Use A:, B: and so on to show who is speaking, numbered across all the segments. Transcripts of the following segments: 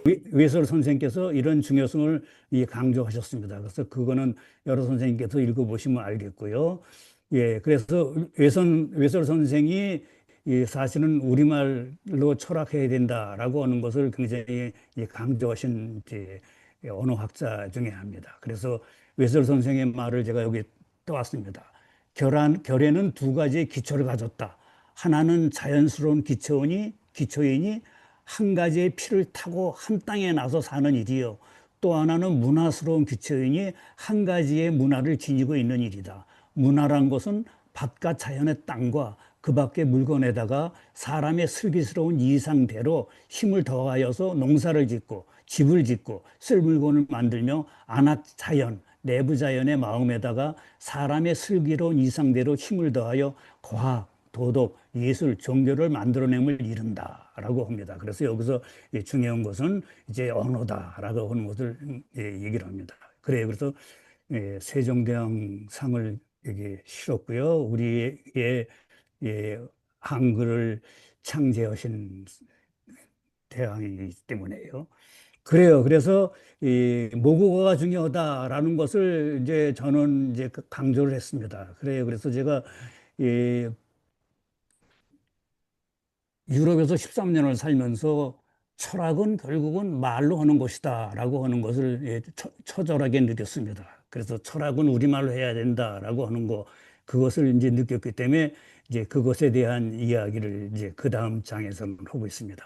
A: 외설 선생께서 이런 중요성을 강조하셨습니다. 그래서 그거는 여러 선생님께서 읽어보시면 알겠고요. 예, 그래서 외설 선생이 사실은 우리말로 철학해야 된다라고 하는 것을 굉장히 강조하신 이제 언어학자 중에 합니다. 그래서 외설 선생의 말을 제가 여기 떠왔습니다. 결에는 두 가지의 기초를 가졌다. 하나는 자연스러운 기초이니 한 가지의 피를 타고 한 땅에 나서 사는 일이요. 또 하나는 문화스러운 기초이니 한 가지의 문화를 지니고 있는 일이다. 문화란 것은 바깥 자연의 땅과 그 밖의 물건에다가 사람의 슬기스러운 이상대로 힘을 더하여서 농사를 짓고 집을 짓고 쓸 물건을 만들며 안악 자연, 내부 자연의 마음에다가 사람의 슬기로운 이상대로 힘을 더하여 과학, 도덕, 예술, 종교를 만들어냄을 이룬다. 라고 합니다. 그래서 여기서 중요한 것은 이제 언어다라고 하는 것을 얘기를 합니다. 그래요. 그래서 세종대왕 상을 여기 실었고요. 우리의 한글을 창제하신 대왕이기 때문에요. 그래요. 그래서 이 모국어가 중요하다라는 것을 이제 저는 이제 강조를 했습니다. 그래요. 그래서 제가 이 유럽에서 13년을 살면서 철학은 결국은 말로 하는 것이다라고 하는 것을 처절하게 느꼈습니다. 그래서 철학은 우리말로 해야 된다라고 하는 거 그것을 이제 느꼈기 때문에 이제 그것에 대한 이야기를 이제 그 다음 장에서는 하고 있습니다.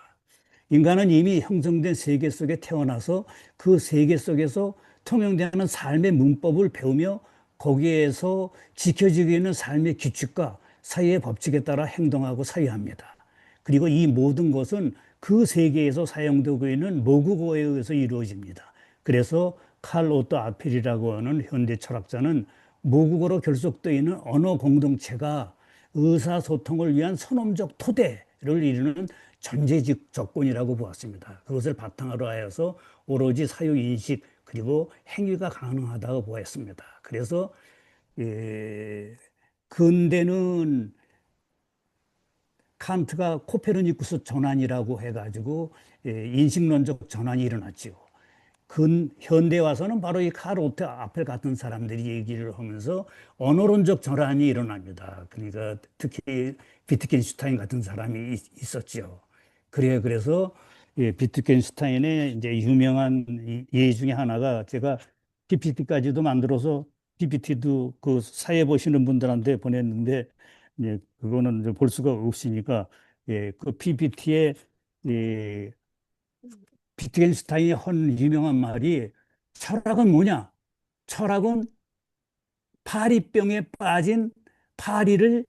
A: 인간은 이미 형성된 세계 속에 태어나서 그 세계 속에서 통용되는 삶의 문법을 배우며 거기에서 지켜지고 있는 삶의 규칙과 사회의 법칙에 따라 행동하고 사유합니다. 그리고 이 모든 것은 그 세계에서 사용되고 있는 모국어에 의해서 이루어집니다. 그래서 칼 오토 아필이라고 하는 현대 철학자는 모국어로 결속되어 있는 언어 공동체가 의사소통을 위한 선언적 토대를 이루는 전제적 조건이라고 보았습니다. 그것을 바탕으로 하여서 오로지 사유인식 그리고 행위가 가능하다고 보았습니다. 그래서 근대는 칸트가 코페르니쿠스 전환이라고 해가지고 인식론적 전환이 일어났지요. 현대 와서는 바로 이 카르 오트 아펠 같은 사람들이 얘기를 하면서 언어론적 전환이 일어납니다. 그러니까 특히 비트겐슈타인 같은 사람이 있었죠. 그래서 비트겐슈타인의 이제 유명한 예 중에 하나가 제가 PPT까지도 만들어서 PPT도 그 사회 보시는 분들한테 보냈는데 그거는 이제 볼 수가 없으니까 그 PPT에 비트겐슈타인이 한 유명한 말이 철학은 뭐냐? 철학은 파리병에 빠진 파리를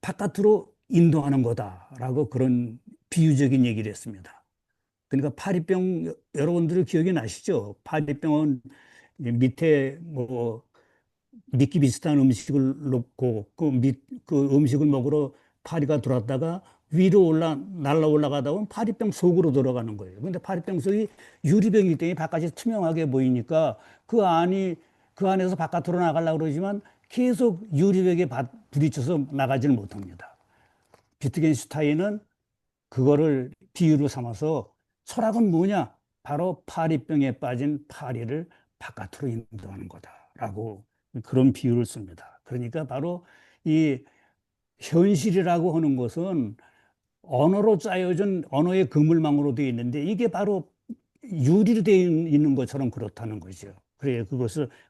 A: 바깥으로 인도하는 거다라고 그런 비유적인 얘기를 했습니다. 그러니까 파리병 여러분들이 기억이 나시죠? 파리병은 밑에 뭐 미끼 비슷한 음식을 놓고 그 음식을 먹으러 파리가 들어왔다가 위로 날아 올라가다 보면 파리병 속으로 들어가는 거예요. 근데 파리병 속이 유리병이기 때문에 바깥이 투명하게 보이니까 그 안에서 바깥으로 나가려고 그러지만 계속 유리벽에 부딪혀서 나가지는 못합니다. 비트겐슈타인은 그거를 비유로 삼아서 철학은 뭐냐? 바로 파리병에 빠진 파리를 바깥으로 인도하는 거다라고 그런 비유를 씁니다. 그러니까 바로 이 현실이라고 하는 것은 언어로 짜여진 언어의 그물망으로 되어 있는데 이게 바로 유리로 되어 있는 것처럼 그렇다는 거죠.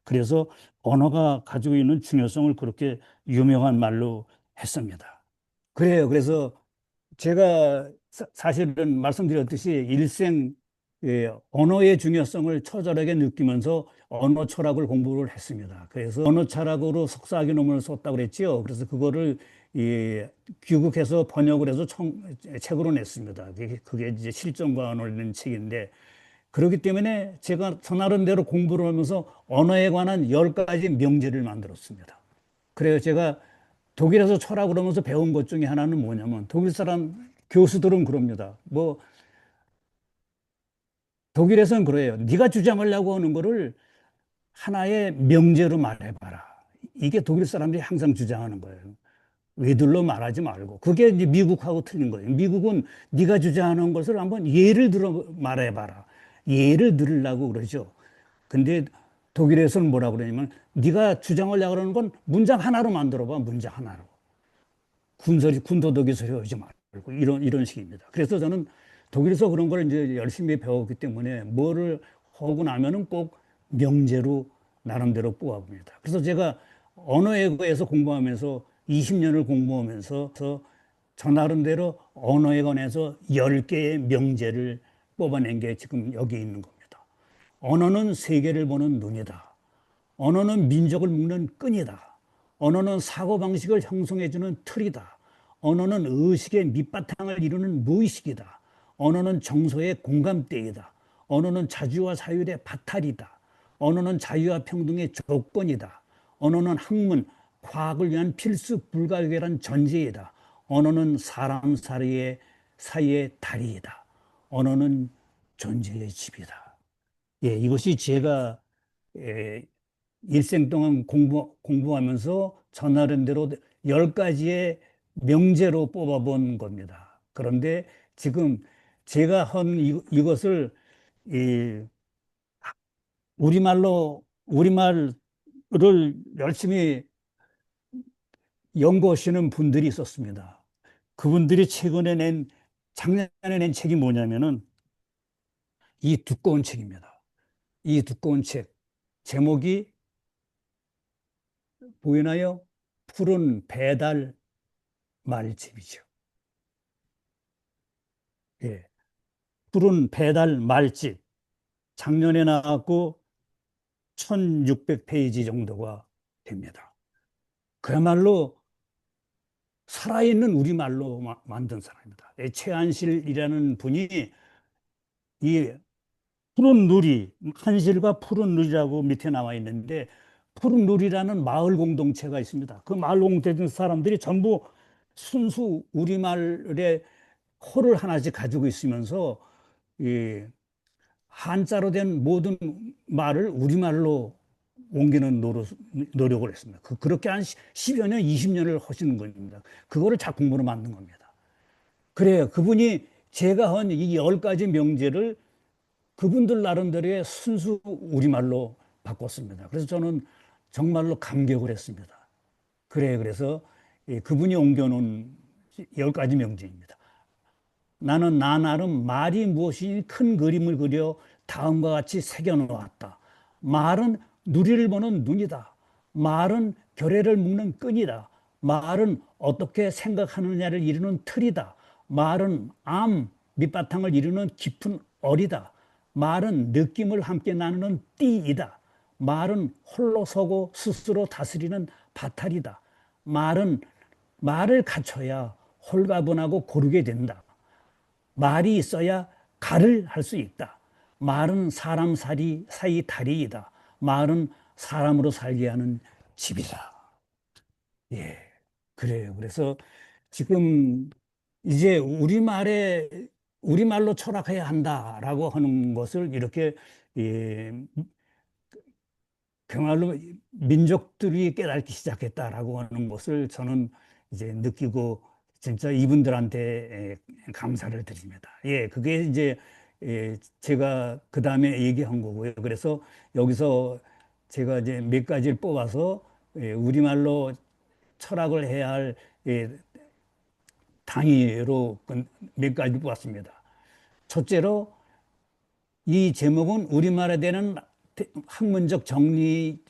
A: 그래서 언어가 가지고 있는 중요성을 그렇게 유명한 말로 했습니다. 그래서 제가 사실은 말씀드렸듯이 일생 언어의 중요성을 처절하게 느끼면서 언어 철학을 공부를 했습니다. 그래서 언어 철학으로 석사학위 논문을 썼다고 그랬지요. 그래서 그거를 귀국해서 번역을 해서 책으로 냈습니다. 그게 이제 실전관을 낸 책인데 그렇기 때문에 제가 저 나름대로 공부를 하면서 언어에 관한 10가지 명제를 만들었습니다. 그래요. 제가 독일에서 철학을 하면서 배운 것 중에 하나는 뭐냐면 독일 사람 교수들은 그럽니다. 뭐 독일에서는 그래요. 네가 주장하려고 하는 거를 하나의 명제로 말해봐라. 이게 독일 사람들이 항상 주장하는 거예요. 외둘러 말하지 말고. 그게 이제 미국하고 틀린 거예요. 미국은 네가 주장하는 것을 한번 예를 들어 말해봐라. 예를 들으려고 그러죠. 근데 독일에서는 뭐라 그러냐면 네가 주장하려고 그러는 건 문장 하나로 만들어 봐. 문장 하나로. 군더더기 소리 하지 말고 이런 식입니다. 그래서 저는 독일에서 그런 걸 이제 열심히 배웠기 때문에 뭐를 하고 나면은 꼭 명제로 나름대로 뽑아봅니다. 그래서 제가 언어에 관해서 공부하면서 20년을 공부하면서 저 나름대로 언어에 관해서 10개의 명제를 뽑아낸 게 지금 여기 있는 겁니다. 언어는 세계를 보는 눈이다. 언어는 민족을 묶는 끈이다. 언어는 사고방식을 형성해주는 틀이다. 언어는 의식의 밑바탕을 이루는 무의식이다. 언어는 정서의 공감대이다. 언어는 자주와 사율의 바탈이다. 언어는 자유와 평등의 조건이다. 언어는 학문, 과학을 위한 필수 불가결한 전제이다. 언어는 사람 사이의 다리이다. 언어는 존재의 집이다. 예, 이것이 제가 예, 일생 동안 공부하면서 전하는 대로 10가지의 명제로 뽑아본 겁니다. 그런데 지금 제가 한 이것을 이 우리말을 열심히 연구하시는 분들이 있었습니다. 그분들이 작년에 낸 책이 뭐냐면은 이 두꺼운 책입니다. 이 두꺼운 책. 제목이 보이나요? 푸른 배달 말집이죠. 예. 푸른 배달 말집. 작년에 나왔고 1600페이지 정도가 됩니다. 그야말로 살아있는 우리말로 만든 사람입니다. 최한실이라는 분이 이 푸른 누리, 한실과 푸른 누리라고 밑에 나와 있는데 푸른 누리라는 마을 공동체가 있습니다. 그 마을 공동체 사람들이 전부 순수 우리말의 호를 하나씩 가지고 있으면서 이 한자로 된 모든 말을 우리말로 옮기는 노력을 했습니다. 그렇게 한 10여 년, 20년을 하시는 겁니다. 그거를 작품으로 만든 겁니다. 그래요. 그분이 제가 한 이 10가지 명제를 그분들 나름대로의 순수 우리말로 바꿨습니다. 그래서 저는 정말로 감격을 했습니다. 그래서 그분이 옮겨놓은 10가지 명제입니다. 나는 나 나름 말이 무엇이니 큰 그림을 그려 다음과 같이 새겨놓았다. 말은 누리를 보는 눈이다. 말은 결의를 묶는 끈이다. 말은 어떻게 생각하느냐를 이루는 틀이다. 말은 밑바탕을 이루는 깊은 어리다. 말은 느낌을 함께 나누는 띠이다. 말은 홀로 서고 스스로 다스리는 바탈이다. 말을 갖춰야 홀가분하고 고르게 된다. 말이 있어야 갈을 할 수 있다. 말은 사람 사이 다리이다. 말은 사람으로 살게 하는 집이다. 예, 그래요. 그래서 지금 이제 우리말로 철학해야 한다라고 하는 것을 이렇게 예, 그야말로 민족들이 깨닫기 시작했다라고 하는 것을 저는 이제 느끼고 진짜 이분들한테 감사를 드립니다. 예, 그게 이제 제가 그 다음에 얘기한 거고요. 그래서 여기서 제가 이제 몇 가지를 뽑아서 우리말로 철학을 해야 할 당위로 몇 가지 뽑았습니다. 첫째로 이 제목은 우리말에 대한 학문적 정리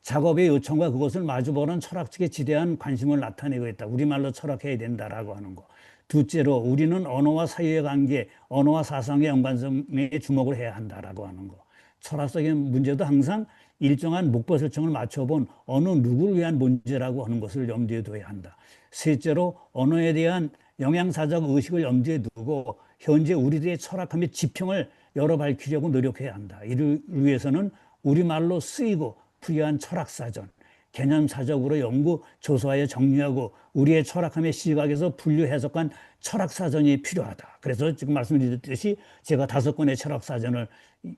A: 작업의 요청과 그것을 마주보는 철학측의 지대한 관심을 나타내고 있다. 우리말로 철학해야 된다라고 하는 거. 둘째로 우리는 언어와 사유의 관계, 언어와 사상의 연관성에 주목을 해야 한다라고 하는 거. 철학적인 문제도 항상 일정한 목표설정을 맞춰본 어느 누구를 위한 문제라고 하는 것을 염두에 둬야 한다. 셋째로 언어에 대한 영양사적 의식을 염두에 두고 현재 우리들의 철학함의 지평을 열어 밝히려고 노력해야 한다. 이를 위해서는 우리말로 쓰이고 풀이한 철학사전, 개념사적으로 연구, 조사하여 정리하고 우리의 철학함의 시각에서 분류 해석한 철학사전이 필요하다. 그래서 지금 말씀드렸듯이 제가 5권의 철학사전을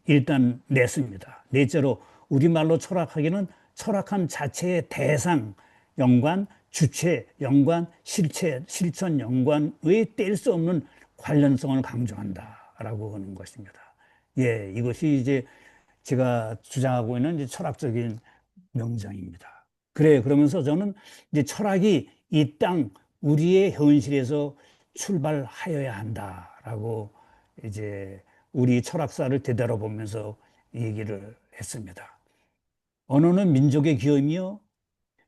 A: 일단 냈습니다. 넷째로 우리말로 철학하기는 철학함 자체의 대상, 연관, 주체, 연관, 실체, 실천, 연관의 뗄 수 없는 관련성을 강조한다라고 하는 것입니다. 예, 이것이 이제 제가 주장하고 있는 이제 철학적인 명장입니다. 그래, 그러면서 저는 이제 철학이 이 땅, 우리의 현실에서 출발하여야 한다라고 이제 우리 철학사를 되돌아보면서 얘기를 했습니다. 언어는 민족의 기업이며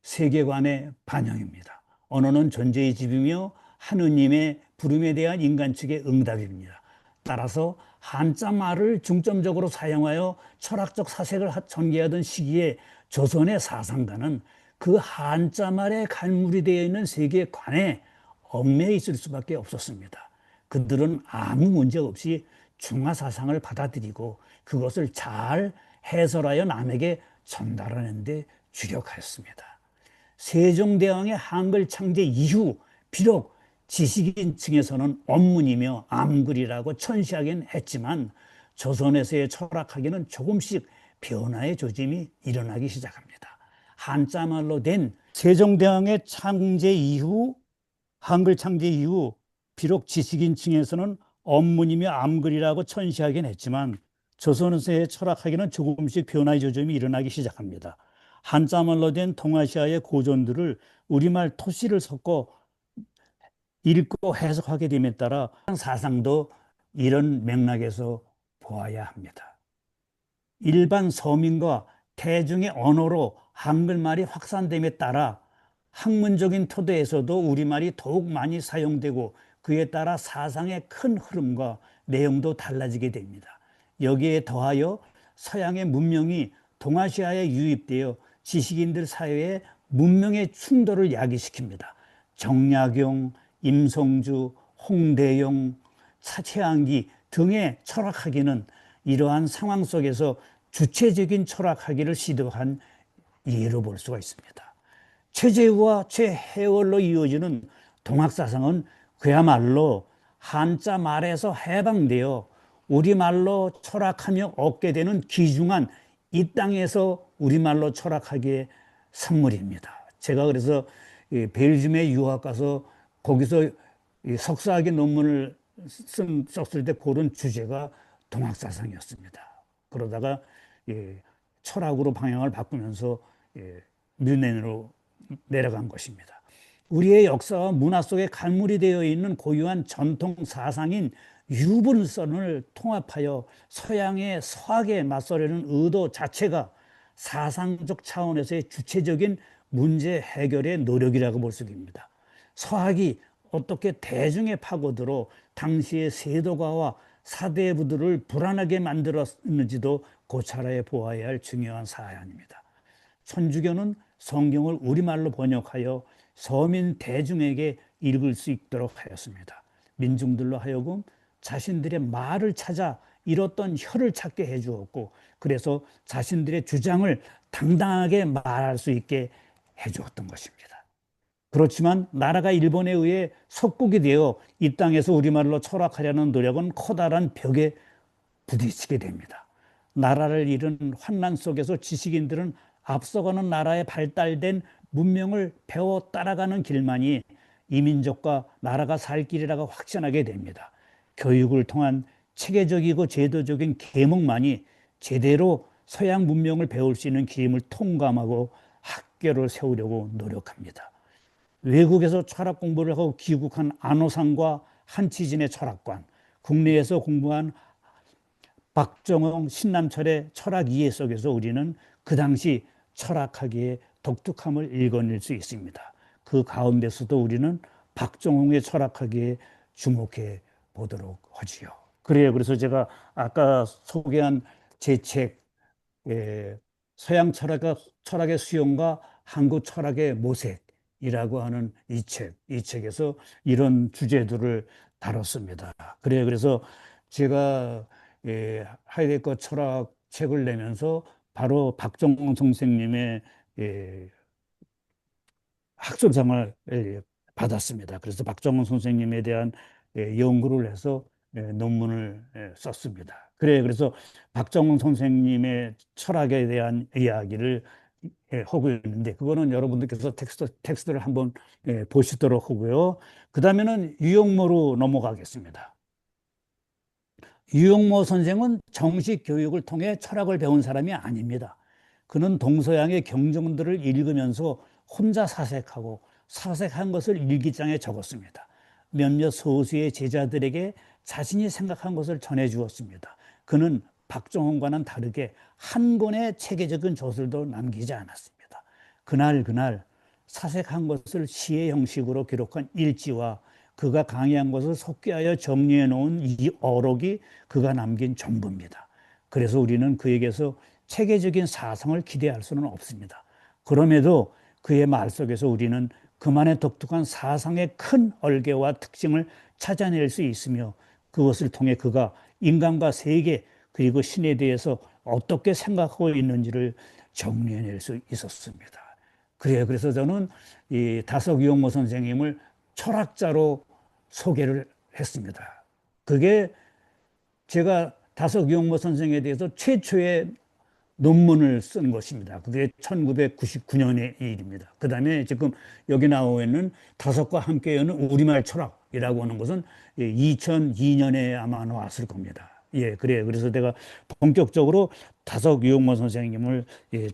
A: 세계관의 반영입니다. 언어는 존재의 집이며 하느님의 부름에 대한 인간 측의 응답입니다. 따라서 한자 말을 중점적으로 사용하여 철학적 사색을 전개하던 시기에 조선의 사상가는 그 한자 말에 간물이 되어 있는 세계관에 얽매여 있을 수밖에 없었습니다. 그들은 아무 문제 없이 중화 사상을 받아들이고 그것을 잘 해설하여 남에게 전달하는 데 주력하였습니다. 세종대왕의 한글 창제 이후 비록 지식인 층에서는 언문이며 암글이라고 천시하긴 했지만 조선에서의 철학하기는 조금씩 변화의 조짐이 일어나기 시작합니다. 한자말로 된 세종대왕의 창제 이후 한글 창제 이후 비록 지식인 층에서는 언문이며 암글이라고 천시하긴 했지만 조선에서의 철학하기는 조금씩 변화의 조짐이 일어나기 시작합니다. 한자말로 된 동아시아의 고전들을 우리말 토시를 섞어 읽고 해석하게 됨에 따라 사상도 이런 맥락에서 보아야 합니다. 일반 서민과 대중의 언어로 한글말이 확산됨에 따라 학문적인 토대에서도 우리말이 더욱 많이 사용되고 그에 따라 사상의 큰 흐름과 내용도 달라지게 됩니다. 여기에 더하여 서양의 문명이 동아시아에 유입되어 지식인들 사회에 문명의 충돌을 야기시킵니다. 정약용, 임성주, 홍대용, 차채한기 등의 철학하기는 이러한 상황 속에서 주체적인 철학하기를 시도한 예로 볼 수가 있습니다. 최재우와 최해월로 이어지는 동학사상은 그야말로 한자 말에서 해방되어 우리말로 철학하며 얻게 되는 귀중한 이 땅에서 우리말로 철학하기의 산물입니다. 제가 그래서 벨gium에 유학 가서 거기서 석사학위 논문을 썼을 때 고른 주제가 동학사상이었습니다. 그러다가 철학으로 방향을 바꾸면서 뮌헨으로 내려간 것입니다. 우리의 역사와 문화 속에 간물이 되어 있는 고유한 전통 사상인 유분선을 통합하여 서양의 서학에 맞서려는 의도 자체가 사상적 차원에서의 주체적인 문제 해결의 노력이라고 볼 수 있습니다. 서학이 어떻게 대중에 파고들어 당시의 세도가와 사대부들을 불안하게 만들었는지도 고찰해 보아야 할 중요한 사안입니다. 천주교는 성경을 우리말로 번역하여 서민 대중에게 읽을 수 있도록 하였습니다. 민중들로 하여금 자신들의 말을 찾아 잃었던 혀를 찾게 해주었고 그래서 자신들의 주장을 당당하게 말할 수 있게 해주었던 것입니다. 그렇지만 나라가 일본에 의해 속국이 되어 이 땅에서 우리말로 철학하려는 노력은 커다란 벽에 부딪히게 됩니다. 나라를 잃은 환난 속에서 지식인들은 앞서가는 나라에 발달된 문명을 배워 따라가는 길만이 이민족과 나라가 살 길이라고 확신하게 됩니다. 교육을 통한 체계적이고 제도적인 계몽만이 제대로 서양 문명을 배울 수 있는 길임을 통감하고 학교를 세우려고 노력합니다. 외국에서 철학 공부를 하고 귀국한 안호상과 한치진의 철학관, 국내에서 공부한 박정홍, 신남철의 철학 이해 속에서 우리는 그 당시 철학하기의 독특함을 읽어낼 수 있습니다. 그 가운데서도 우리는 박정홍의 철학하기에 주목해 보도록 하지요. 그래요. 그래서 제가 아까 소개한 제 책, 서양 철학의 수용과 한국 철학의 모색이라고 하는 이 책에서 이런 주제들을 다뤘습니다. 그래요. 그래서 제가 하이데거 철학 책을 내면서 바로 박정홍 선생님의 학술상을 받았습니다. 그래서 박정홍 선생님에 대한 연구를 해서 논문을 썼습니다. 그래서 박정홍 선생님의 철학에 대한 이야기를 하고 있는데 그거는 여러분들께서 텍스트를 한번 보시도록 하고요. 그 다음에는 유형모로 넘어가겠습니다. 유용모 선생은 정식 교육을 통해 철학을 배운 사람이 아닙니다. 그는 동서양의 경전들을 읽으면서 혼자 사색하고 사색한 것을 일기장에 적었습니다. 몇몇 소수의 제자들에게 자신이 생각한 것을 전해 주었습니다. 그는 박정원과는 다르게 한 권의 체계적인 저술도 남기지 않았습니다. 그날 사색한 것을 시의 형식으로 기록한 일지와 그가 강의한 것을 속기하여 정리해 놓은 이 어록이 그가 남긴 전부입니다. 그래서 우리는 그에게서 체계적인 사상을 기대할 수는 없습니다. 그럼에도 그의 말 속에서 우리는 그만의 독특한 사상의 큰 얼개와 특징을 찾아낼 수 있으며 그것을 통해 그가 인간과 세계 그리고 신에 대해서 어떻게 생각하고 있는지를 정리해낼 수 있었습니다. 그래요. 그래서 저는 이 다석이용모 선생님을 철학자로 소개를 했습니다. 그게 제가 다석이용모 선생에 대해서 최초의 논문을 쓴 것입니다. 그게 1999년의 일입니다. 그 다음에 지금 여기 나오고 있는 다섯과 함께 여는 우리말 철학이라고 하는 것은 2002년에 아마 나왔을 겁니다. 예, 그래요. 그래서 내가 본격적으로 다섯 유용모 선생님을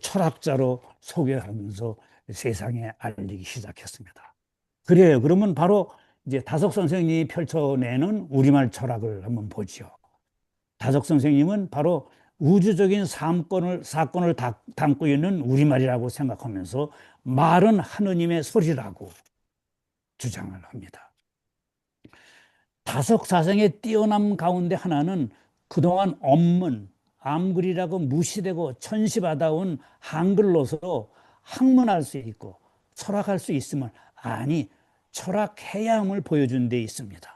A: 철학자로 소개하면서 세상에 알리기 시작했습니다. 그래요. 그러면 바로 이제 다석 선생님이 펼쳐내는 우리말 철학을 한번 보죠. 다석 선생님은 바로 우주적인 사건을 담고 있는 우리말이라고 생각하면서 말은 하느님의 소리라고 주장을 합니다. 다석 사상의 뛰어남 가운데 하나는 그동안 언문, 암글이라고 무시되고 천시받아온 한글로서 학문할 수 있고 철학할 수 있음을 아니 철학해야 함을 보여준 데 있습니다.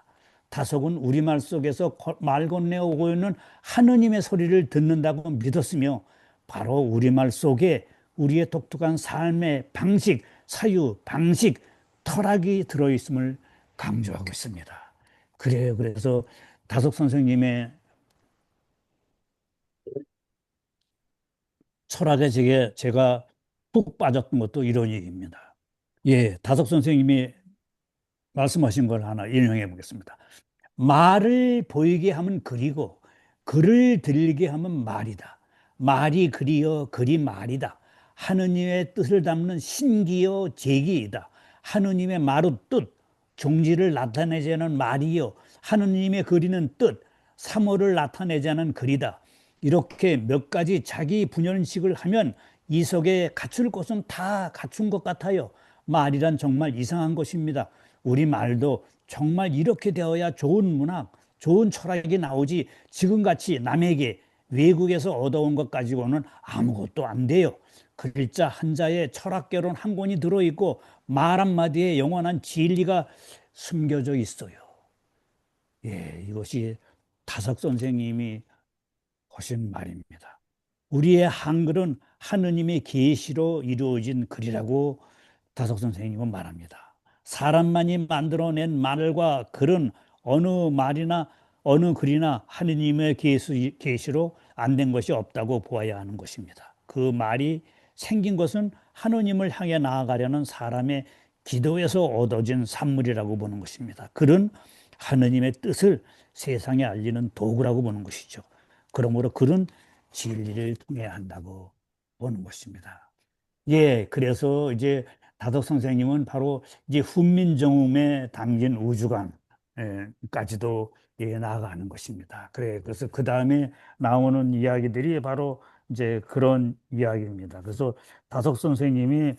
A: 다석은 우리말 속에서 말 건네오고 있는 하느님의 소리를 듣는다고 믿었으며 바로 우리말 속에 우리의 독특한 삶의 방식, 사유, 방식, 철학이 들어있음을 강조하고 있습니다. 그래요. 그래서 다석 선생님의 철학에 제가 푹 빠졌던 것도 이런 얘기입니다. 예, 다석 선생님이 말씀하신 걸 하나 인용해 보겠습니다. 말을 보이게 하면 글이고 글을 들리게 하면 말이다. 말이 글이여 글이 말이다. 하느님의 뜻을 담는 신기여 제기이다. 하느님의 말의 뜻, 종지를 나타내지 않은 말이여 하느님의 그리는 뜻, 사물을 나타내지 않은 글이다. 이렇게 몇 가지 자기 분열식을 하면 이 속에 갖출 것은 다 갖춘 것 같아요. 말이란 정말 이상한 것입니다. 우리 말도 정말 이렇게 되어야 좋은 문학, 좋은 철학이 나오지 지금같이 남에게 외국에서 얻어온 것 가지고는 아무것도 안 돼요. 글자 한자에 철학개론 한 권이 들어있고 말 한마디에 영원한 진리가 숨겨져 있어요. 예, 이것이 다석 선생님이 하신 말입니다. 우리의 한글은 하느님의 계시로 이루어진 글이라고 다석 선생님은 말합니다. 사람만이 만들어낸 말과 글은 어느 말이나 어느 글이나 하느님의 계시로 안 된 것이 없다고 보아야 하는 것입니다. 그 말이 생긴 것은 하느님을 향해 나아가려는 사람의 기도에서 얻어진 산물이라고 보는 것입니다. 글은 하느님의 뜻을 세상에 알리는 도구라고 보는 것이죠. 그러므로 글은 진리를 통해야 한다고 보는 것입니다. 예, 그래서 이제 다덕 선생님은 바로 이제 훈민정음에 담긴 우주관까지도 나아가는 것입니다. 그래서 그 다음에 나오는 이야기들이 바로 이제 그런 이야기입니다. 그래서 다덕 선생님이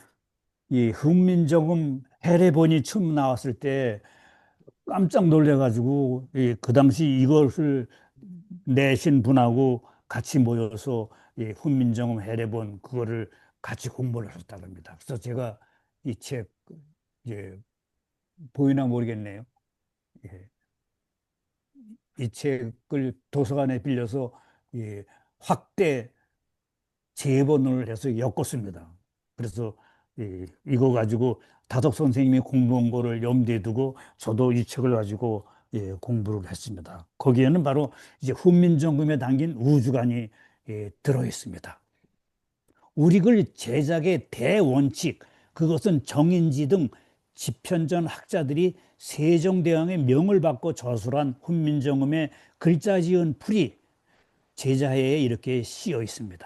A: 이 훈민정음 해례본이 처음 나왔을 때 깜짝 놀래가지고 그 당시 이것을 내신 분하고 같이 모여서 훈민정음 해례본 그거를 같이 공부를 하셨다고 합니다. 그래서 제가 이 책 이제 보이나 모르겠네요. 예. 이 책을 도서관에 빌려서 확대 재본을 해서 엮었습니다. 그래서 이거 가지고 다덕 선생님이 공부한 거를 염두에 두고 저도 이 책을 가지고 공부를 했습니다. 거기에는 바로 이제 훈민정음에 담긴 우주관이 들어 있습니다. 우리글 제작의 대원칙, 그것은 정인지 등 집현전 학자들이 세종대왕의 명을 받고 저술한 훈민정음의 글자 지은 풀이 제자해에 이렇게 씌어 있습니다.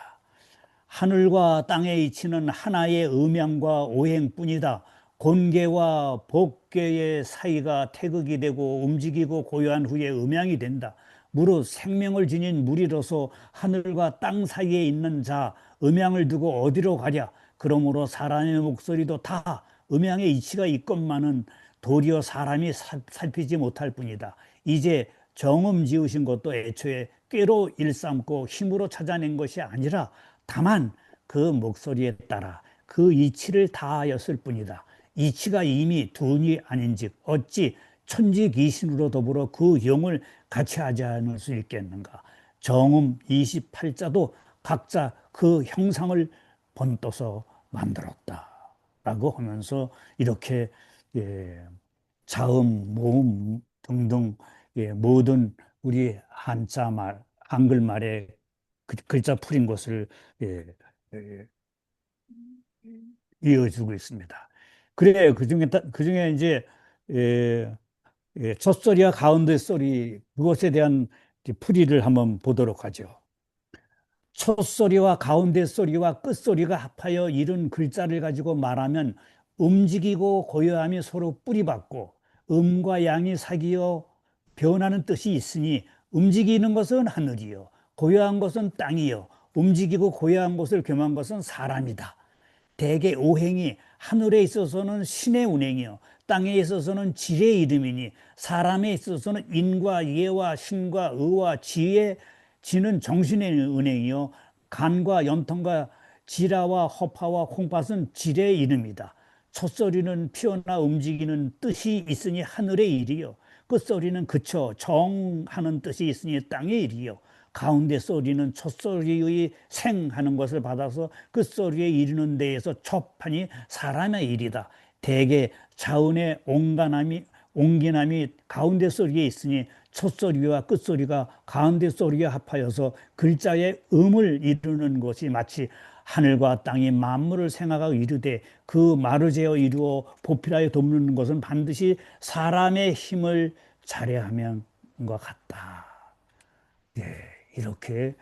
A: 하늘과 땅의 이치는 하나의 음양과 오행뿐이다. 곤괴와 복괴의 사이가 태극이 되고 움직이고 고요한 후에 음양이 된다. 무릇 생명을 지닌 물이로서 하늘과 땅 사이에 있는 자, 음양을 두고 어디로 가랴? 그러므로 사람의 목소리도 다 음양의 이치가 있건만은 도리어 사람이 살피지 못할 뿐이다. 이제 정음 지으신 것도 애초에 꾀로 일삼고 힘으로 찾아낸 것이 아니라 다만 그 목소리에 따라 그 이치를 다하였을 뿐이다. 이치가 이미 둔이 아닌즉 어찌 천지귀신으로 더불어 그 영을 같이 하지 않을 수 있겠는가. 정음 28자도 각자 그 형상을 번떠서 만들었다 라고 하면서 이렇게 예, 자음, 모음 등등 모든 우리 한자 말, 한글말의 글자 풀인 것을 예, 예, 이어주고 있습니다. 그래, 그중에 이제 예, 첫소리와 가운데 소리 그것에 대한 풀이를 한번 보도록 하죠. 첫소리와 가운데 소리와 끝소리가 합하여 이룬 글자를 가지고 말하면 움직이고 고요함이 서로 뿌리받고 음과 양이 사귀어 변하는 뜻이 있으니 움직이는 것은 하늘이요 고요한 것은 땅이요 움직이고 고요한 것을 겸한 것은 사람이다. 대개 오행이 하늘에 있어서는 신의 운행이요 땅에 있어서는 질의 이름이니 사람에 있어서는 인과 예와 신과 의와 지혜 지는 정신의 은행이요 간과 연통과 지라와 허파와 콩팥은 질의 이름이다. 첫소리는 피어나 움직이는 뜻이 있으니 하늘의 일이요 끝소리는 그쳐 정하는 뜻이 있으니 땅의 일이요 가운데 소리는 첫소리의 생하는 것을 받아서 끝소리에 이르는 데에서 첩하니 사람의 일이다. 대개 자운의 옹기남이 가운데 소리에 있으니 첫소리와 끝소리가 가운데 소리에 합하여서 글자의 음을 이루는 것이 마치 하늘과 땅이 만물을 생하가 이르되 그 마르제어 이루어 보필하여 돕는 것은 반드시 사람의 힘을 잘해하면 것 같다. 예, 이렇게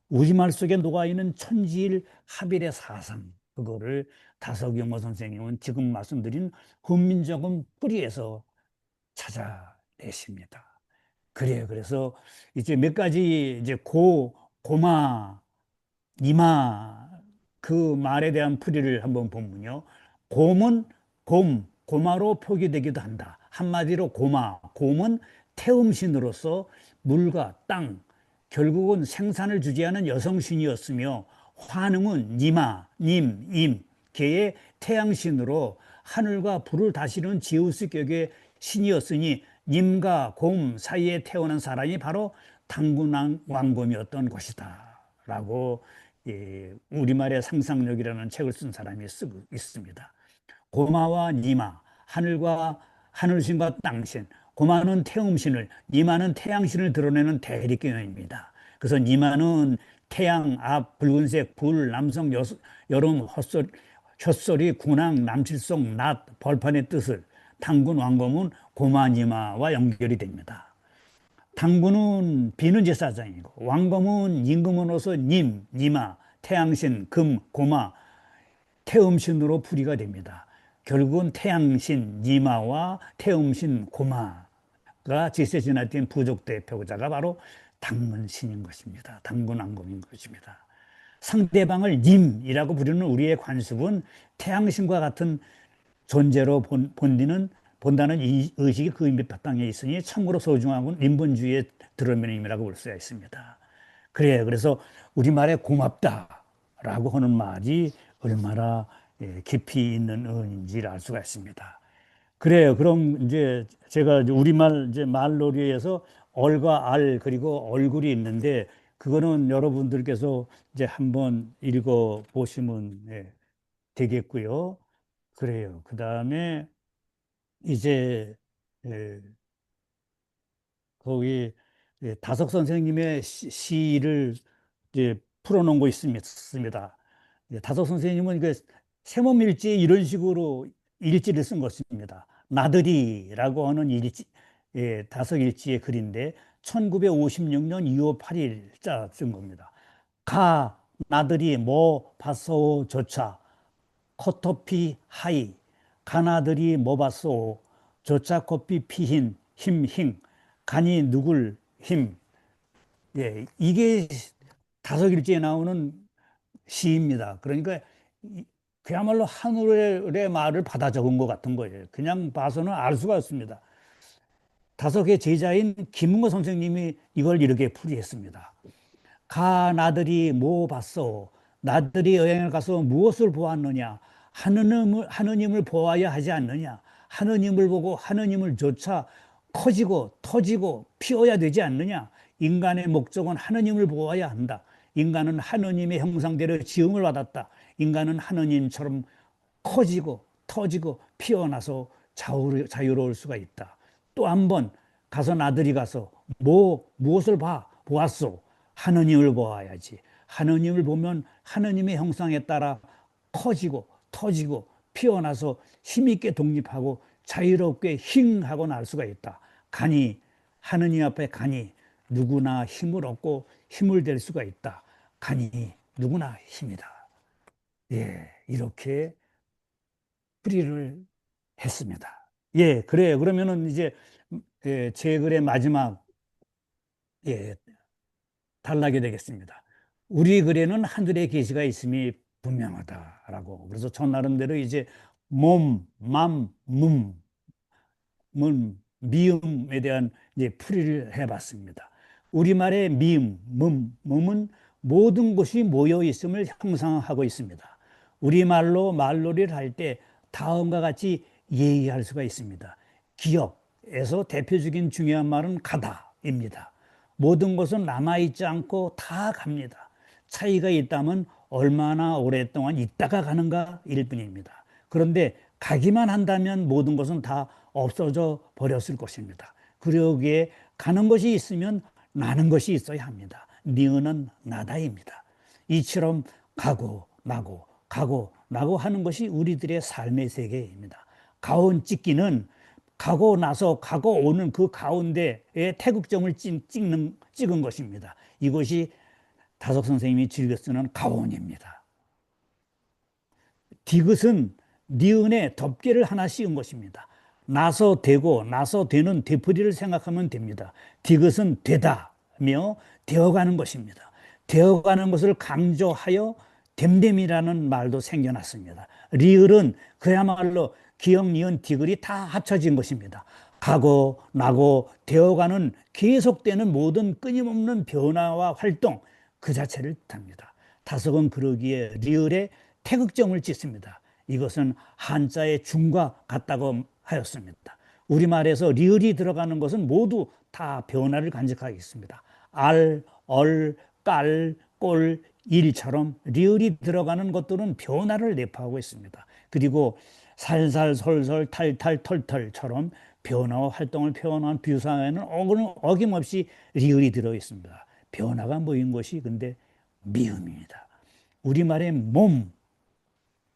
A: 우리말 속에 녹아있는 천지일 합일의 사상 그거를 다석영호 선생님은 지금 말씀드린 훈민정음 뿌리에서 찾아내십니다. 그래요. 그래서 이제 몇 가지 이제 고마, 이마 그 말에 대한 풀이를 한번 보면요. 곰은 고마로 표기되기도 한다. 한마디로 곰은 태음신으로서 물과 땅, 결국은 생산을 주재하는 여성신이었으며 환음은 니마, 님, 임, 개의 태양신으로 하늘과 불을 다스리는 제우스 격의 신이었으니 님과 곰 사이에 태어난 사람이 바로 당군 왕곰이었던 것이다. 라고 우리말의 상상력이라는 책을 쓴 사람이 쓰고 있습니다. 고마와 니마, 하늘신과 땅신. 고마는 태음신을, 니마는 태양신을 드러내는 대립경입니다. 그래서 니마는 태양, 앞, 붉은색, 불, 남성, 여름, 헛소리, 군왕, 남칠성, 낮, 벌판의 뜻을, 당군, 왕검은 고마, 니마와 연결이 됩니다. 당군은 비는 제사장이고 왕검은 임금으로서 님, 니마, 태양신, 금, 고마, 태음신으로 풀이가 됩니다. 결국은 태양신 니마와 태음신 고마가 제세진화된 부족 대표자가 바로 당문신인 것입니다. 당군왕검인 것입니다. 상대방을 님이라고 부르는 우리의 관습은 태양신과 같은 존재로 본다는 이 의식이 그 인비 바탕에 있으니 참으로 소중한 인본주의의 드러냄이라고 볼 수가 있습니다. 그래요. 그래서 우리말에 고맙다라고 하는 말이 얼마나 깊이 있는 의미인지를 알 수가 있습니다. 그래요. 그럼 이제 제가 우리말 이제 말놀이에서 얼과 알 그리고 얼굴이 있는데 그거는 여러분들께서 이제 한번 읽어 보시면 되겠고요. 그래요. 그 다음에 이제 에, 거기 다석 선생님의 시를 이제 풀어놓은 거 있습니다. 다석 선생님은 그 세모밀지 이런 식으로 일지를 쓴 것입니다. 나들이라고 하는 일지, 다섯 일지의 글인데 1956년 2월 8일자 쓴 겁니다. 가 나들이 뭐 봤소 조차 코토피 하이 가나들이 뭐 봤소 조차 코피 피힌 힘힘 간이 누굴 힘. 예, 이게 다섯 일지에 나오는 시입니다. 그러니까 그야말로 하늘의 말을 받아 적은 것 같은 거예요. 그냥 봐서는 알 수가 없습니다. 다섯 개 제자인 김은거 선생님이 이걸 이렇게 풀이했습니다. 가 나들이 뭐 봤어? 나들이 여행을 가서 무엇을 보았느냐? 하느님을 보아야 하지 않느냐? 하느님을 보고 하느님을 조차 커지고 터지고 피어야 되지 않느냐? 인간의 목적은 하느님을 보아야 한다. 인간은 하느님의 형상대로 지음을 받았다. 인간은 하느님처럼 커지고 터지고 피어나서 자유로울 수가 있다. 또 한 번 가서 나들이 가서 무엇을 보았소? 하느님을 보아야지. 하느님을 보면 하느님의 형상에 따라 커지고 터지고 피어나서 힘있게 독립하고 자유롭게 힝하고 날 수가 있다. 간이 하느님 앞에 간이 누구나 힘을 얻고 힘을 댈 수가 있다. 간이 누구나 힘이다. 예, 이렇게 풀이를 했습니다. 예, 그래요. 그러면은 이제 제 글의 마지막 예, 단락이 되겠습니다. 우리 글에는 하늘의 계시가 있음이 분명하다라고. 그래서 저 나름대로 이제 맘, 미음에 대한 이제 풀이를 해봤습니다. 우리말의 몸은 모든 것이 모여 있음을 형상하고 있습니다. 우리말로 말놀이를 할 때 다음과 같이 얘기할 수가 있습니다. 기억에서 대표적인 중요한 말은 가다입니다. 모든 것은 남아있지 않고 다 갑니다. 차이가 있다면 얼마나 오랫동안 있다가 가는가 일 뿐입니다. 그런데 가기만 한다면 모든 것은 다 없어져 버렸을 것입니다. 그러기에 가는 것이 있으면 나는 것이 있어야 합니다. 니은은 나다입니다. 이처럼 가고 나고 하는 것이 우리들의 삶의 세계입니다. 가온 찍기는 가고 나서 가고 오는 그 가운데에 태극점을 찍은 것입니다. 이것이 다석 선생님이 즐겨 쓰는 가온입니다. 디귿은 니은에 덮개를 하나 씌운 것입니다. 나서 되고 나서 되는 되풀이를 생각하면 됩니다. 디귿은 되다며 되어가는 것입니다. 되어가는 것을 강조하여 됨됨이라는 말도 생겨났습니다. 리을은 그야말로 기역, 니은, 디귿이 다 합쳐진 것입니다. 가고 나고 되어가는 계속되는 모든 끊임없는 변화와 활동 그 자체를 뜻합니다. 다석은 그러기에 리을에 태극점을 짓습니다. 이것은 한자의 중과 같다고 하였습니다. 우리말에서 리을이 들어가는 것은 모두 다 변화를 간직하고 있습니다. 알, 얼, 깔, 꼴, 일처럼 리을이 들어가는 것들은 변화를 내포하고 있습니다. 그리고 살살, 솔솔, 탈탈, 털털처럼 변화와 활동을 표현한 비유사에는 어김없이 리을이 들어 있습니다. 변화가 모인 것이 근데 미음입니다. 우리말의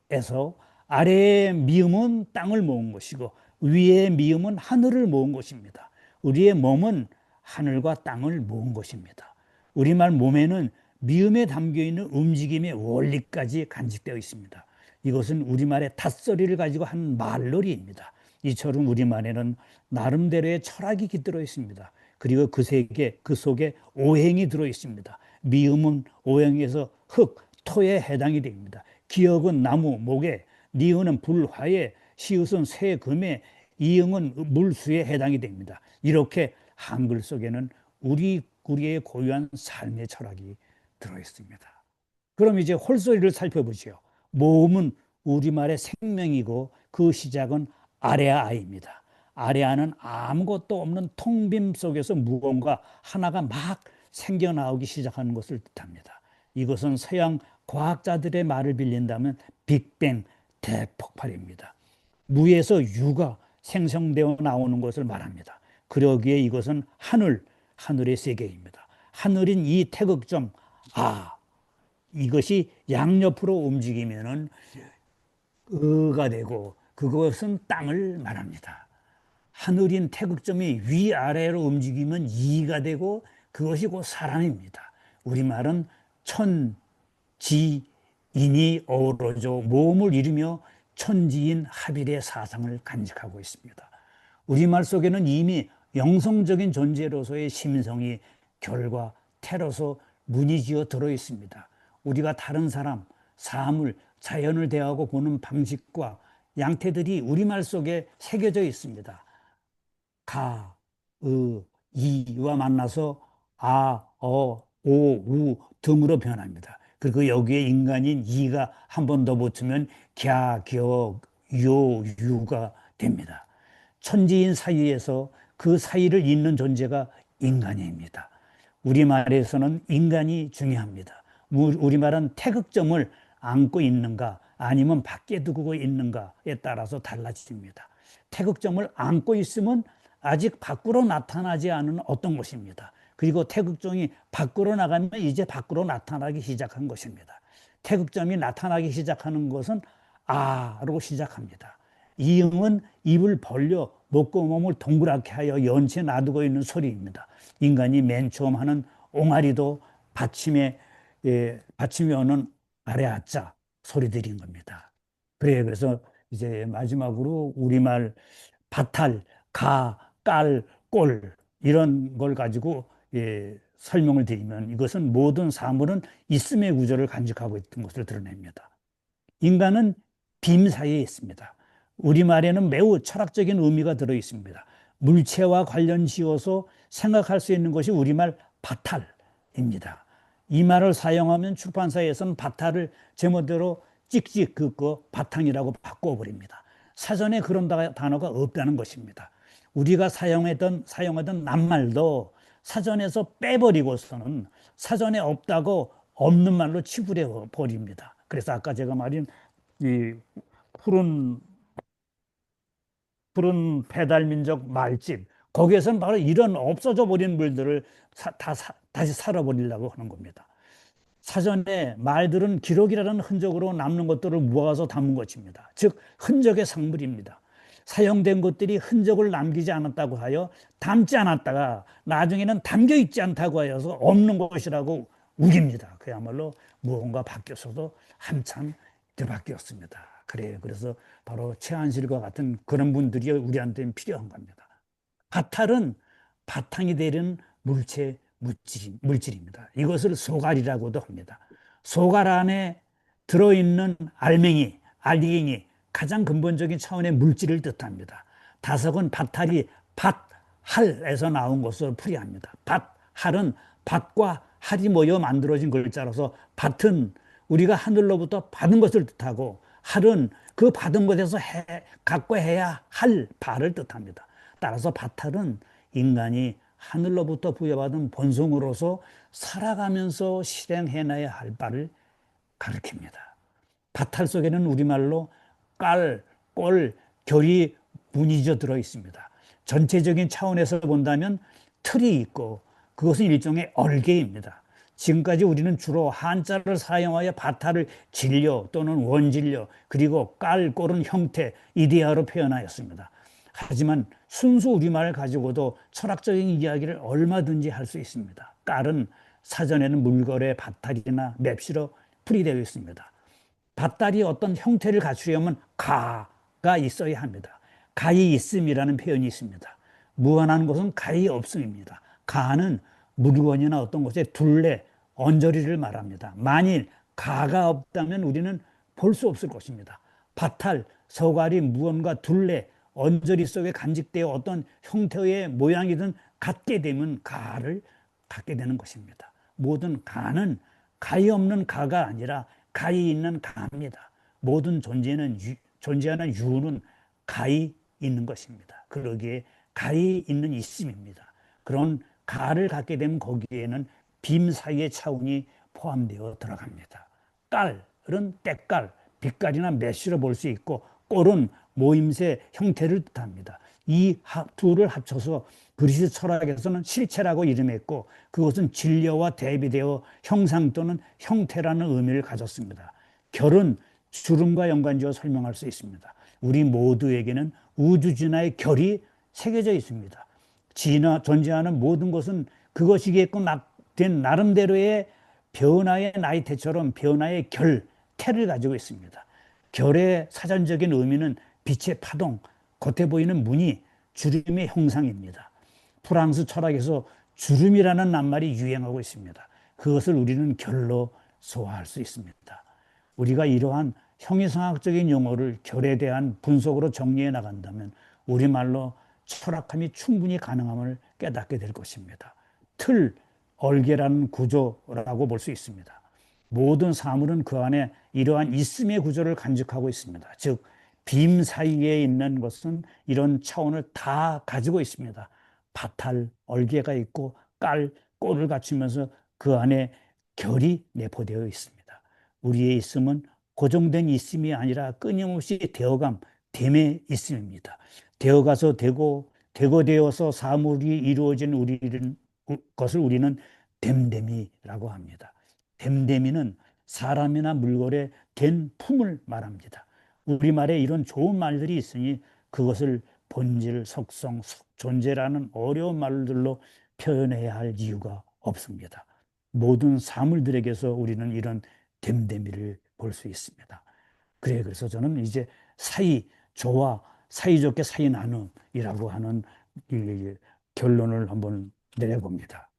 A: 몸에서 아래의 미음은 땅을 모은 것이고 위의 미음은 하늘을 모은 것입니다. 우리의 몸은 하늘과 땅을 모은 것입니다. 우리말 몸에는 미음에 담겨있는 움직임의 원리까지 간직되어 있습니다. 이것은 우리말의 닷소리를 가지고 한 말놀이입니다. 이처럼 우리말에는 나름대로의 철학이 깃들어 있습니다. 그리고 그 속에 오행이 들어 있습니다. 미음은 오행에서 흙, 토에 해당이 됩니다. 기역은 나무, 목에, 니은은 불, 화에, 시읒은 새, 금에, 이응은 물수에 해당이 됩니다. 이렇게 한글 속에는 우리의 고유한 삶의 철학이 들어 있습니다. 그럼 이제 홀소리를 살펴보죠. 모음은 우리말의 생명이고 그 시작은 아레아입니다. 아레아는 아무것도 없는 텅 빔 속에서 무언가 하나가 막 생겨나오기 시작하는 것을 뜻합니다. 이것은 서양 과학자들의 말을 빌린다면 빅뱅 대폭발입니다. 무에서 유가 생성되어 나오는 것을 말합니다. 그러기에 이것은 하늘의 세계입니다. 하늘인 이 태극점, 이것이 양옆으로 움직이면은 가 되고 그것은 땅을 말합니다. 하늘인 태극점이 위아래로 움직이면 이가 되고 그것이 곧 사람입니다. 우리말은 천지인이 어우러져 모험을 이루며 천지인 하빌의 사상을 간직하고 있습니다. 우리말 속에는 이미 영성적인 존재로서의 심성이 결과 태로서 무늬지어 들어 있습니다. 우리가 다른 사람, 사물, 자연을 대하고 보는 방식과 양태들이 우리말 속에 새겨져 있습니다. 가, 이와 만나서 아, 오, 우 등으로 변합니다. 그리고 여기에 인간인 이가 한 번 더 붙으면 갸, 겨, 요, 유가 됩니다. 천지인 사이에서 그 사이를 잇는 존재가 인간입니다. 우리말에서는 인간이 중요합니다. 우리말은 태극점을 안고 있는가 아니면 밖에 두고 있는가에 따라서 달라집니다. 태극점을 안고 있으면 아직 밖으로 나타나지 않은 어떤 것입니다. 그리고 태극점이 밖으로 나가면 이제 밖으로 나타나기 시작한 것입니다. 태극점이 나타나기 시작하는 것은 아로 시작합니다. 이응은 입을 벌려 목과 몸을 동그랗게 하여 연체 놔두고 있는 소리입니다. 인간이 맨 처음 하는 옹알이도 받침이 오는 아래아자 소리들인 겁니다. 그래서 이제 마지막으로 우리말 바탈, 가, 깔, 꼴 이런 걸 가지고 설명을 드리면 이것은 모든 사물은 있음의 구조를 간직하고 있던 것을 드러냅니다. 인간은 빔 사이에 있습니다. 우리말에는 매우 철학적인 의미가 들어 있습니다. 물체와 관련 지어서 생각할 수 있는 것이 우리말 바탈입니다. 이 말을 사용하면 출판사에서는 바탈을 제멋대로 찍찍 긋고 바탕이라고 바꿔버립니다. 사전에 그런 단어가 없다는 것입니다. 우리가 사용하던 낱말도 사전에서 빼버리고서는 사전에 없다고 없는 말로 치부려 버립니다. 그래서 아까 제가 말한 이 푸른 페달민족 말집 거기에서는 바로 이런 없어져 버린 물들을 다시 살아버리려고 하는 겁니다. 사전에 말들은 기록이라는 흔적으로 남는 것들을 모아서 담은 것입니다. 즉 흔적의 상물입니다. 사용된 것들이 흔적을 남기지 않았다고 하여 담지 않았다가 나중에는 담겨 있지 않다고 하여서 없는 것이라고 우깁니다. 그야말로 무언가 바뀌었어도 한참 뒤바뀌었습니다. 그래서 바로 최한실과 같은 그런 분들이 우리한테는 필요한 겁니다. 바탈은 바탕이 되는 물질입니다. 이것을 소갈이라고도 합니다. 소갈 안에 들어있는 알갱이, 가장 근본적인 차원의 물질을 뜻합니다. 다석은 바탈이 밭할에서 나온 것으로 풀이합니다. 밭할은 밭과 할이 모여 만들어진 글자로서 밭은 우리가 하늘로부터 받은 것을 뜻하고 할은 그 받은 것에서 갖고 해야 할 바를 뜻합니다. 따라서 바탈은 인간이 하늘로부터 부여받은 본성으로서 살아가면서 실행해놔야 할 바를 가리킵니다. 바탈 속에는 우리말로 깔, 꼴, 결이 무늬져 들어 있습니다. 전체적인 차원에서 본다면 틀이 있고 그것은 일종의 얼개입니다. 지금까지 우리는 주로 한자를 사용하여 바탈을 진료 또는 원진료 그리고 깔, 꼴은 형태, 이데아로 표현하였습니다. 하지만 순수 우리말을 가지고도 철학적인 이야기를 얼마든지 할 수 있습니다. 깔은 사전에는 물거래, 바탈이나 맵시로 풀이되어 있습니다. 밭달이 어떤 형태를 갖추려면 가가 있어야 합니다. 가히 있음이라는 표현이 있습니다. 무한한 것은 가히 없음입니다. 가는 물건이나 어떤 것의 둘레, 언저리를 말합니다. 만일 가가 없다면 우리는 볼 수 없을 것입니다. 바탈, 서갈이 무언가 둘레, 언저리 속에 간직되어 어떤 형태의 모양이든 갖게 되면 가를 갖게 되는 것입니다. 모든 가는 가히 없는 가가 아니라 가히 있는 가입니다. 모든 존재하는 유는 가히 있는 것입니다. 그러기에 가히 있는 있음입니다. 그런 가를 갖게 되면 거기에는 빔 사이의 차원이 포함되어 들어갑니다. 깔은 때깔, 빛깔이나 메쉬로 볼 수 있고 꼴은 모임새 형태를 뜻합니다. 이 둘을 합쳐서 그리스 철학에서는 실체라고 이름했고 그것은 진료와 대비되어 형상 또는 형태라는 의미를 가졌습니다. 결은 주름과 연관지어 설명할 수 있습니다. 우리 모두에게는 우주 진화의 결이 새겨져 있습니다. 존재하는 모든 것은 그것이겠고 된 나름대로의 변화의 나이테처럼 변화의 태를 가지고 있습니다. 결의 사전적인 의미는 빛의 파동, 겉에 보이는 무늬, 주름의 형상입니다. 프랑스 철학에서 주름이라는 낱말이 유행하고 있습니다. 그것을 우리는 결로 소화할 수 있습니다. 우리가 이러한 형이상학적인 용어를 결에 대한 분석으로 정리해 나간다면 우리말로 철학함이 충분히 가능함을 깨닫게 될 것입니다. 얼개라는 구조라고 볼 수 있습니다. 모든 사물은 그 안에 이러한 있음의 구조를 간직하고 있습니다. 즉, 빔 사이에 있는 것은 이런 차원을 다 가지고 있습니다. 바탈, 얼개가 있고 꼴을 갖추면서 그 안에 결이 내포되어 있습니다. 우리의 있음은 고정된 있음이 아니라 끊임없이 됨의 있음입니다. 되어가서 되어서 사물이 이루어진 것을 우리는 됨됨이라고 합니다. 됨됨이는 사람이나 물건의 된 품을 말합니다. 우리말에 이런 좋은 말들이 있으니 그것을 본질, 속성, 존재라는 어려운 말들로 표현해야 할 이유가 없습니다. 모든 사물들에게서 우리는 이런 됨됨이를 볼 수 있습니다. 그래서 저는 이제 사이좋게 사이 나눔이라고 하는 결론을 한번 내려봅니다.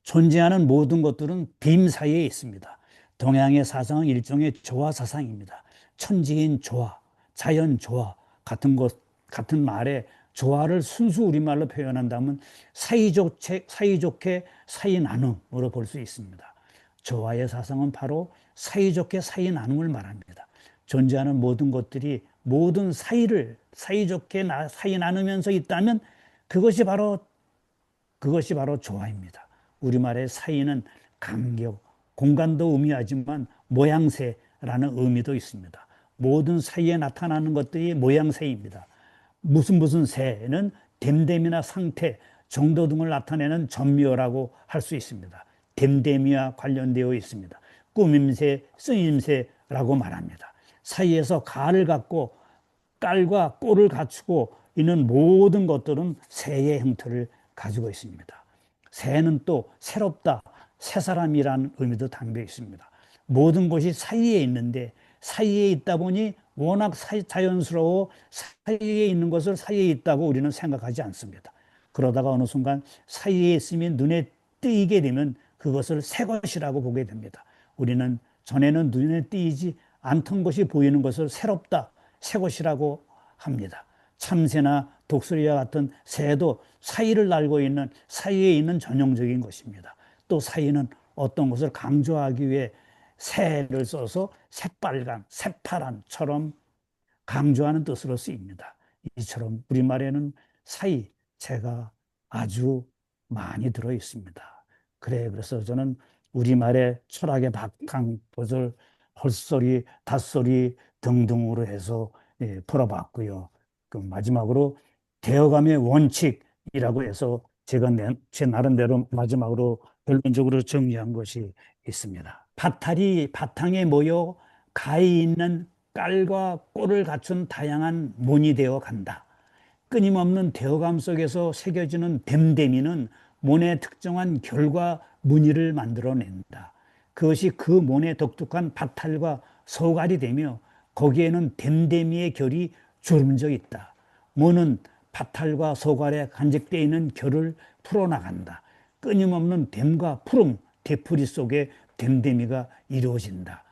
A: 존재하는 모든 것들은 빔 사이에 있습니다. 동양의 사상은 일종의 조화 사상입니다. 천지인 조화, 자연 조화 같은 말에 조화를 순수 우리말로 표현한다면 사이좋게 사이 나눔으로 볼 수 있습니다. 조화의 사상은 바로 사이좋게 사이 나눔을 말합니다. 존재하는 모든 것들이 모든 사이좋게 사이 나누면서 있다면 그것이 바로 조화입니다. 우리말의 사이는 간격, 공간도 의미하지만 모양새라는 의미도 있습니다. 모든 사이에 나타나는 것들이 모양새입니다. 무슨 새는 됨됨이나 상태, 정도 등을 나타내는 전미어라고 할 수 있습니다. 됨됨이와 관련되어 있습니다. 꾸밈새, 쓰임새라고 말합니다. 사이에서 가를 갖고 깔과 꼴을 갖추고 있는 모든 것들은 새의 형태를 가지고 있습니다. 새는 또 새롭다, 새 사람이라는 의미도 담겨 있습니다. 모든 것이 사이에 있는데 사이에 있다 보니 워낙 자연스러워 사이에 있는 것을 사이에 있다고 우리는 생각하지 않습니다. 그러다가 어느 순간 사이에 있음이 눈에 띄게 되면 그것을 새 것이라고 보게 됩니다. 우리는 전에는 눈에 띄지 않던 것이 보이는 것을 새롭다, 새 것이라고 합니다. 참새나 독수리와 같은 새도 사이를 날고 있는 사이에 있는 전형적인 것입니다. 또 사이는 어떤 것을 강조하기 위해 새를 써서 새빨간, 새파란처럼 강조하는 뜻으로 쓰입니다. 이처럼 우리말에는 사이체가 아주 많이 들어 있습니다. 그래서 저는 우리말의 철학의 바탕것을 헐소리, 닷소리 등등으로 해서 풀어봤고요. 그 마지막으로 되어감의 원칙이라고 해서 제가 제 나름대로 마지막으로 결론적으로 정리한 것이 있습니다. 바탈이 바탕에 모여 가에 있는 깔과 꼴을 갖춘 다양한 문이 되어 간다. 끊임없는 되어감 속에서 새겨지는 됨됨이는 문의 특정한 결과 무늬를 만들어낸다. 그것이 그 문의 독특한 바탈과 소갈이 되며 거기에는 됨됨이의 결이 주름져 있다. 문은 바탈과 소갈에 간직되어 있는 결을 풀어나간다. 끊임없는 됨과 푸름, 되풀이 속에 됨됨이가 이루어진다.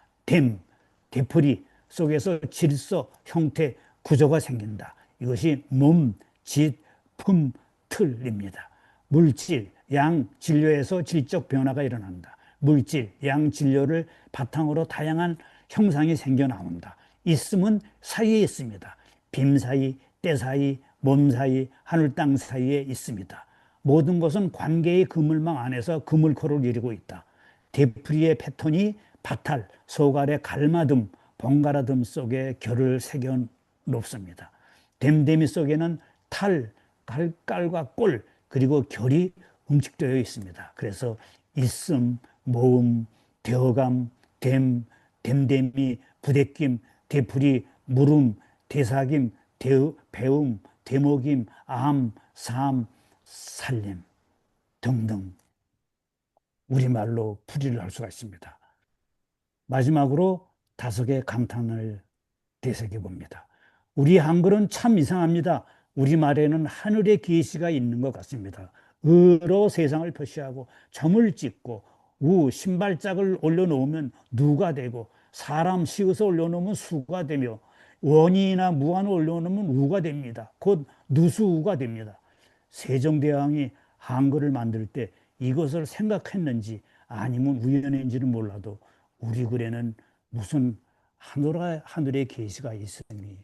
A: 되풀이 속에서 질서, 형태, 구조가 생긴다. 이것이 몸, 질, 품, 틀입니다. 물질, 양, 진료에서 질적 변화가 일어난다. 물질, 양, 진료를 바탕으로 다양한 형상이 생겨나온다. 있음은 사이에 있습니다. 빔 사이, 때 사이, 몸 사이, 하늘 땅 사이에 있습니다. 모든 것은 관계의 그물망 안에서 그물코를 이루고 있다. 되풀이의 패턴이 바탈, 소갈의 갈마듬, 번갈아듬 속에 결을 새겨 놓습니다. 됨됨이 속에는 깔과 꼴, 그리고 결이 응축되어 있습니다. 그래서 있음, 모음, 되어감, 됨됨이 부대낌, 되풀이, 물음, 되사김, 배움, 되먹임, 암, 삶, 살림 등등 우리말로 풀이를 할 수가 있습니다. 마지막으로 다섯 개의 감탄을 되새겨 봅니다. 우리 한글은 참 이상합니다. 우리말에는 하늘의 계시가 있는 것 같습니다. 으로 세상을 표시하고 점을 찍고 신발짝을 올려놓으면 누가 되고 사람 시옷을 올려놓으면 수가 되며 원이나 무한을 올려놓으면 우가 됩니다. 곧 누수우가 됩니다. 세종대왕이 한글을 만들 때 이것을 생각했는지 아니면 우연인지는 몰라도 우리 글에는 무슨 하늘의 계시가 있으니